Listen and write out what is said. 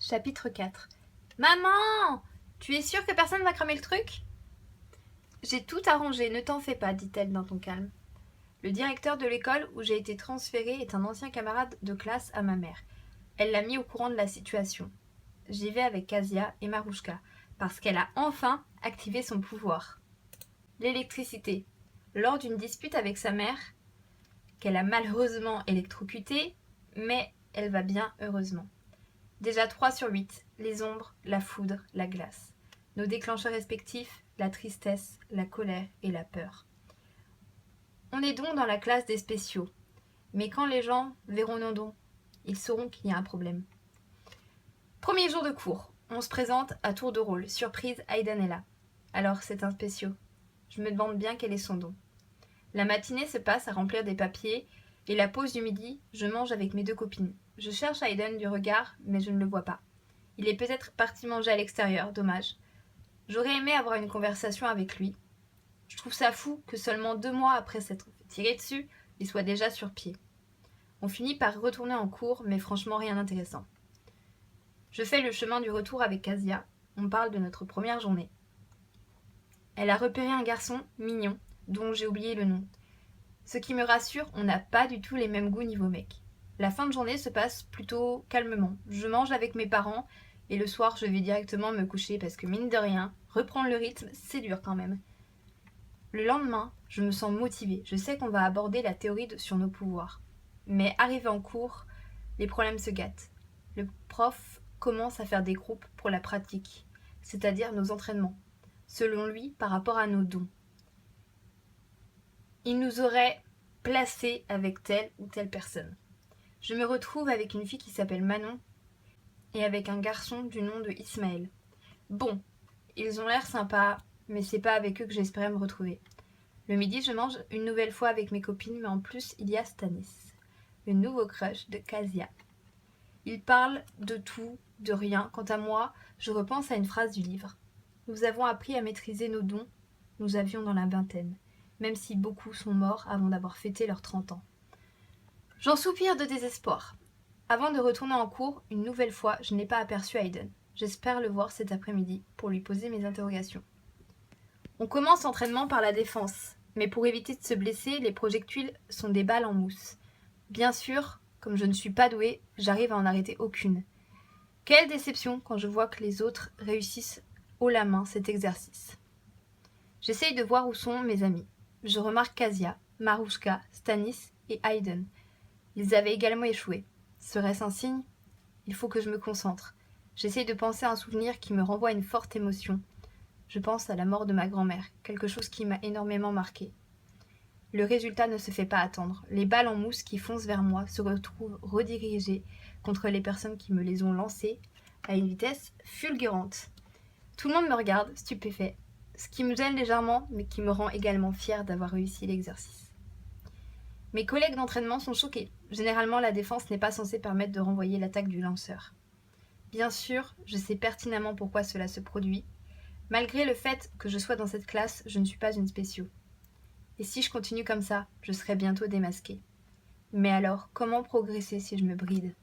Chapitre 4. Maman! Tu es sûre que personne ne va cramer le truc? J'ai tout arrangé, ne t'en fais pas, dit-elle d'un ton calme. Le directeur de l'école où j'ai été transférée est un ancien camarade de classe à ma mère. Elle l'a mis au courant de la situation. J'y vais avec Kasia et Marouchka, parce qu'elle a enfin activé son pouvoir. L'électricité. Lors d'une dispute avec sa mère, qu'elle a malheureusement électrocutée, mais elle va bien heureusement. Déjà 3 sur 8, les ombres, la foudre, la glace. Nos déclencheurs respectifs, la tristesse, la colère et la peur. On est donc dans la classe des spéciaux. Mais quand les gens verront nos dons, ils sauront qu'il y a un problème. Premier jour de cours, on se présente à tour de rôle. Surprise, Aiden est là. Alors c'est un spéciaux. Je me demande bien quel est son don. La matinée se passe à remplir des papiers et la pause du midi, je mange avec mes 2 copines. Je cherche Aiden du regard, mais je ne le vois pas. Il est peut-être parti manger à l'extérieur, dommage. J'aurais aimé avoir une conversation avec lui. Je trouve ça fou que seulement 2 mois après s'être tiré dessus, il soit déjà sur pied. On finit par retourner en cours, mais franchement rien d'intéressant. Je fais le chemin du retour avec Kasia. On parle de notre première journée. Elle a repéré un garçon mignon, dont j'ai oublié le nom. Ce qui me rassure, on n'a pas du tout les mêmes goûts niveau mec. La fin de journée se passe plutôt calmement. Je mange avec mes parents et le soir je vais directement me coucher parce que mine de rien, reprendre le rythme, c'est dur quand même. Le lendemain, je me sens motivée. Je sais qu'on va aborder la théorie sur nos pouvoirs. Mais arrivé en cours, les problèmes se gâtent. Le prof commence à faire des groupes pour la pratique, c'est-à-dire nos entraînements, selon lui par rapport à nos dons. Il nous aurait placés avec telle ou telle personne. Je me retrouve avec une fille qui s'appelle Manon et avec un garçon du nom de Ismaël. Bon, ils ont l'air sympas, mais c'est pas avec eux que j'espérais me retrouver. Le midi, je mange une nouvelle fois avec mes copines, mais en plus, il y a Stanis, le nouveau crush de Kasia. Il parle de tout, de rien. Quant à moi, je repense à une phrase du livre. Nous avons appris à maîtriser nos dons, nous avions dans la vingtaine, même si beaucoup sont morts avant d'avoir fêté leurs 30 ans. J'en soupire de désespoir. Avant de retourner en cours, une nouvelle fois, je n'ai pas aperçu Aiden. J'espère le voir cet après-midi pour lui poser mes interrogations. On commence l'entraînement par la défense, mais pour éviter de se blesser, les projectiles sont des balles en mousse. Bien sûr, comme je ne suis pas douée, j'arrive à en arrêter aucune. Quelle déception quand je vois que les autres réussissent haut la main cet exercice. J'essaye de voir où sont mes amis. Je remarque Kasia, Marouchka, Stanis et Aiden. Ils avaient également échoué. Serait-ce un signe? Il faut que je me concentre. J'essaye de penser à un souvenir qui me renvoie à une forte émotion. Je pense à la mort de ma grand-mère, quelque chose qui m'a énormément marqué. Le résultat ne se fait pas attendre. Les balles en mousse qui foncent vers moi se retrouvent redirigées contre les personnes qui me les ont lancées à une vitesse fulgurante. Tout le monde me regarde, stupéfait, ce qui me gêne légèrement, mais qui me rend également fière d'avoir réussi l'exercice. Mes collègues d'entraînement sont choqués. Généralement, la défense n'est pas censée permettre de renvoyer l'attaque du lanceur. Bien sûr, je sais pertinemment pourquoi cela se produit. Malgré le fait que je sois dans cette classe, je ne suis pas une spéciaux. Et si je continue comme ça, je serai bientôt démasquée. Mais alors, comment progresser si je me bride ?